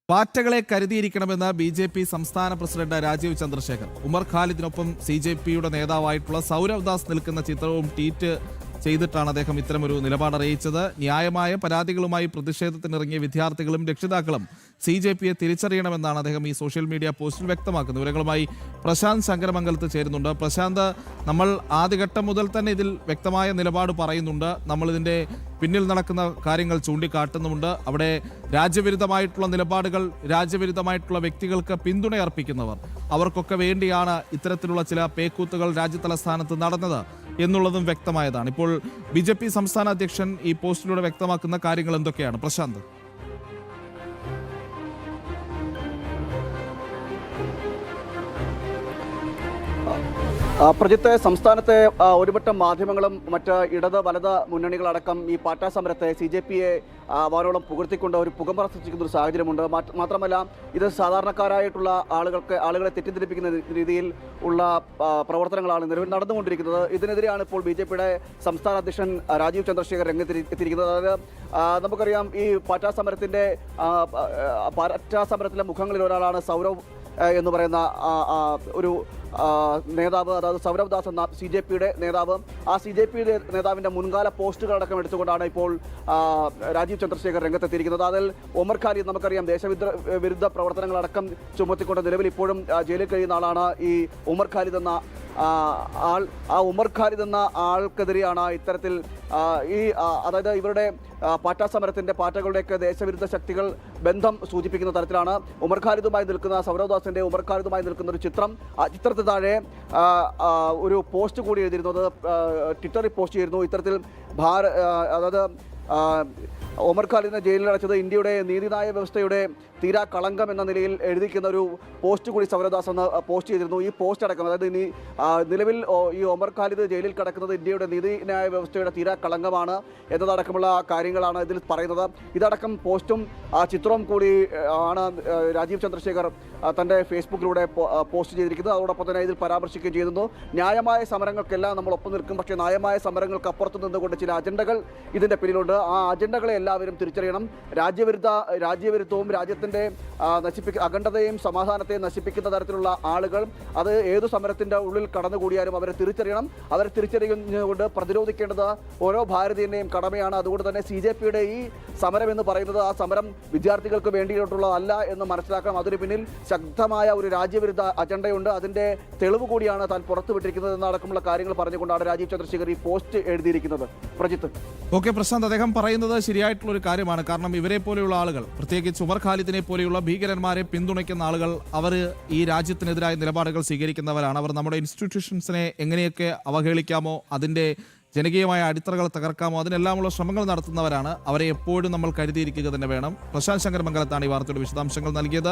പാറ്റകളെ കരുതിയിരിക്കണമെന്ന് BJP. സംസ്ഥാന president Rajeev Chandrasekhar. Umar ഖാലിദിനൊപ്പം സി.ജെ.പിയുടെ നേതാവായിട്ടുള്ള Sourav Das നിൽക്കുന്ന ചിത്രവും ട്വീറ്റ് ചെയ്തിട്ടാണ് അദ്ദേഹം ഇത്തരമൊരു നിലപാടറിയിച്ചത്. ന്യായമായ പരാതികളുമായി പ്രതിഷേധത്തിനിറങ്ങിയ വിദ്യാർത്ഥികളും രക്ഷിതാക്കളും സി.ജെ.പിയെ തിരിച്ചറിയണമെന്നാണ് അദ്ദേഹം ഈ സോഷ്യൽ മീഡിയ പോസ്റ്റിൽ വ്യക്തമാക്കുന്നത്. വിവരങ്ങളുമായി പ്രശാന്ത് ശങ്കരമംഗലത്ത് ചേരുന്നുണ്ട്. പ്രശാന്ത്, നമ്മൾ ആദ്യഘട്ടം മുതൽ തന്നെ ഇതിൽ വ്യക്തമായ നിലപാട് പറയുന്നുണ്ട്. നമ്മളിതിൻ്റെ പിന്നിൽ നടക്കുന്ന കാര്യങ്ങൾ ചൂണ്ടിക്കാട്ടുന്നുമുണ്ട്. അവിടെ രാജ്യവിരുദ്ധമായിട്ടുള്ള നിലപാടുകൾ, രാജ്യവിരുദ്ധമായിട്ടുള്ള വ്യക്തികൾക്ക് പിന്തുണയർപ്പിക്കുന്നവർ, അവർക്കൊക്കെ വേണ്ടിയാണ് ഇത്തരത്തിലുള്ള ചില പേക്കൂത്തുകൾ രാജ്യതലസ്ഥാനത്ത് നടന്നത് എന്നുള്ളതും വ്യക്തമായതാണ്. ഇപ്പോൾ ബി.ജെ.പി. സംസ്ഥാന അധ്യക്ഷൻ ഈ പോസ്റ്റിലൂടെ വ്യക്തമാക്കുന്ന കാര്യങ്ങൾ എന്തൊക്കെയാണ് പ്രശാന്ത്? പ്രജിത്തെ, സംസ്ഥാനത്തെ ഒരുപറ്റം മാധ്യമങ്ങളും മറ്റ് ഇടത് വലത് മുന്നണികളടക്കം ഈ പാറ്റാ സമരത്തെ സി.ജെ.പിയെ വാനോളം പുകഴ്ത്തിക്കൊണ്ട് ഒരു പുകമറ സൃഷ്ടിക്കുന്ന ഒരു സാഹചര്യമുണ്ട്. മാത്രമല്ല, ഇത് സാധാരണക്കാരായിട്ടുള്ള ആളുകളെ തെറ്റിദ്ധരിപ്പിക്കുന്ന രീതിയിൽ ഉള്ള പ്രവർത്തനങ്ങളാണ് നിലവിൽ നടന്നുകൊണ്ടിരിക്കുന്നത്. ഇതിനെതിരെയാണ് ഇപ്പോൾ ബി.ജെ.പിയുടെ സംസ്ഥാന അധ്യക്ഷൻ രാജീവ് ചന്ദ്രശേഖർ രംഗത്തെത്തിയിരിക്കുന്നത്. അതായത് നമുക്കറിയാം, ഈ പാറ്റാ സമരത്തിലെ മുഖങ്ങളിൽ ഒരാളാണ് സൗരവ് എന്ന് പറയുന്ന ഒരു നേതാവ്. അതായത് സൗരവ് ദാസ് എന്ന സി.ജെ.പിയുടെ നേതാവ്. ആ സി.ജെ.പിയുടെ നേതാവിൻ്റെ മുൻകാല പോസ്റ്റുകളടക്കം എടുത്തുകൊണ്ടാണ് ഇപ്പോൾ രാജീവ് ചന്ദ്രശേഖർ രംഗത്തെത്തിയിരിക്കുന്നത്. അതിൽ ഉമർ ഖാലിദ്, നമുക്കറിയാം, ദേശവിരുദ്ധ പ്രവർത്തനങ്ങളടക്കം ചുമത്തിക്കൊണ്ട് നിലവിൽ ഇപ്പോഴും ജയിലിൽ കഴിയുന്ന ആളാണ് ഈ ഉമർ ഖാലിദ് എന്ന ആൾ. ആ ഉമർ ഖാലിദ് എന്ന ആൾക്കെതിരെയാണ് ഇത്തരത്തിൽ അതായത് ഇവരുടെ പാറ്റാ സമരത്തിൻ്റെ പാറ്റകളുടെയൊക്കെ ദേശവിരുദ്ധ ശക്തികൾ ബന്ധം സൂചിപ്പിക്കുന്ന തരത്തിലാണ് ഉമർ ഖാലിദുമായി നിൽക്കുന്ന സൗരവ് ദാസിൻ്റെ ഉമർ ഖാലിദുമായി നിൽക്കുന്ന ഒരു ചിത്രം. ആ ചിത്രത്തിന് താഴെ ഒരു പോസ്റ്റ് കൂടി എഴുതിയിരുന്നത്, ട്വിറ്ററിൽ പോസ്റ്റ് ചെയ്തിരുന്നു. ഇത്തരത്തിൽ അതായത് ഉമർ ഖാലിദിനെ ജയിലിലടച്ചത് ഇന്ത്യയുടെ നീതിന്യായ വ്യവസ്ഥയുടെ തീരാ കളങ്കം എന്ന നിലയിൽ എഴുതിക്കുന്ന ഒരു പോസ്റ്റ് കൂടി സൗരദാസ് എന്ന് പോസ്റ്റ് ചെയ്തിരുന്നു. ഈ പോസ്റ്റ് അടക്കം, അതായത് നിലവിൽ ഈ ഉമർ ഖാലിദ് ജയിലിൽ കിടക്കുന്നത് ഇന്ത്യയുടെ നീതിന്യായ വ്യവസ്ഥയുടെ തീരാ കളങ്കമാണ് എന്നതടക്കമുള്ള കാര്യങ്ങളാണ് ഇതിൽ പറയുന്നത്. ഇതടക്കം പോസ്റ്റും ചിത്രവും കൂടി ആണ് രാജീവ് ചന്ദ്രശേഖർ തൻ്റെ ഫേസ്ബുക്കിലൂടെ പോസ്റ്റ് ചെയ്തിരിക്കുന്നത്. അതോടൊപ്പം തന്നെ ഇതിൽ പരാമർശിക്കുകയും ചെയ്തിരുന്നു. ന്യായമായ സമരങ്ങൾക്കെല്ലാം നമ്മൾ ഒപ്പം നിൽക്കും, പക്ഷേ ന്യായമായ സമരങ്ങൾക്ക് അപ്പുറത്ത് നിന്നുകൊണ്ട് ചില അജണ്ടകൾ ഇതിൻ്റെ പിന്നിലുണ്ട്. ആ അജണ്ടകളെ എല്ലാവരും തിരിച്ചറിയണം. രാജ്യവിരുദ്ധവും രാജ്യത്തിൻ്റെ അഖണ്ഡതയും സമാധാനത്തെയും നശിപ്പിക്കുന്ന തരത്തിലുള്ള ആളുകൾ അത് ഏതു സമരത്തിൻ്റെ ഉള്ളിൽ കടന്നുകൂടിയാലും അവരെ തിരിച്ചറിയണം. അവരെ തിരിച്ചറിയുന്നതുകൊണ്ട് പ്രതിരോധിക്കേണ്ടത് ഓരോ ഭാരതീയൻ്റെയും കടമയാണ്. അതുകൊണ്ട് തന്നെ സി.ജെ.പിയുടെ ഈ സമരം എന്ന് പറയുന്നത് ആ സമരം വിദ്യാർത്ഥികൾക്ക് വേണ്ടിയിട്ടുള്ളതല്ല എന്ന് മനസ്സിലാക്കണം. അതിന് പിന്നിൽ ശക്തമായ ഒരു രാജ്യവിരുദ്ധ അജണ്ടയുണ്ട്. അതിൻ്റെ തെളിവ് കൂടിയാണ് താൻ പുറത്തുവിട്ടിരിക്കുന്നത് എന്നടക്കമുള്ള കാര്യങ്ങൾ പറഞ്ഞുകൊണ്ടാണ് രാജീവ് ചന്ദ്രശേഖർ ഈ പോസ്റ്റ് എഴുതിയിരിക്കുന്നത്. പ്രജിത്ത്. ഓക്കെ പ്രശാന്ത്, അദ്ദേഹം പറയുന്നത് ശരിയായിട്ടുള്ള ഒരു കാര്യമാണ്. കാരണം ഇവരെ പോലെയുള്ള ആളുകൾ, പ്രത്യേകിച്ച് ഉമർ ഖാലിദിനെ പോലെയുള്ള ഭീകരന്മാരെ പിന്തുണയ്ക്കുന്ന ആളുകൾ, അവർ ഈ രാജ്യത്തിനെതിരായ നിലപാടുകൾ സ്വീകരിക്കുന്നവരാണ്. അവർ നമ്മുടെ ഇൻസ്റ്റിറ്റ്യൂഷൻസിനെ എങ്ങനെയൊക്കെ അവഹേളിക്കാമോ, അതിൻ്റെ ജനകീയമായ അടിത്തറകൾ തകർക്കാമോ, അതിനെല്ലാമുള്ള ശ്രമങ്ങൾ നടത്തുന്നവരാണ്. അവരെ എപ്പോഴും നമ്മൾ കരുതിയിരിക്കുക തന്നെ വേണം. പ്രശാന്ത് ശങ്കരമംഗലത്താണ് ഈ വാർത്തയുടെ വിശദാംശങ്ങൾ നൽകിയത്.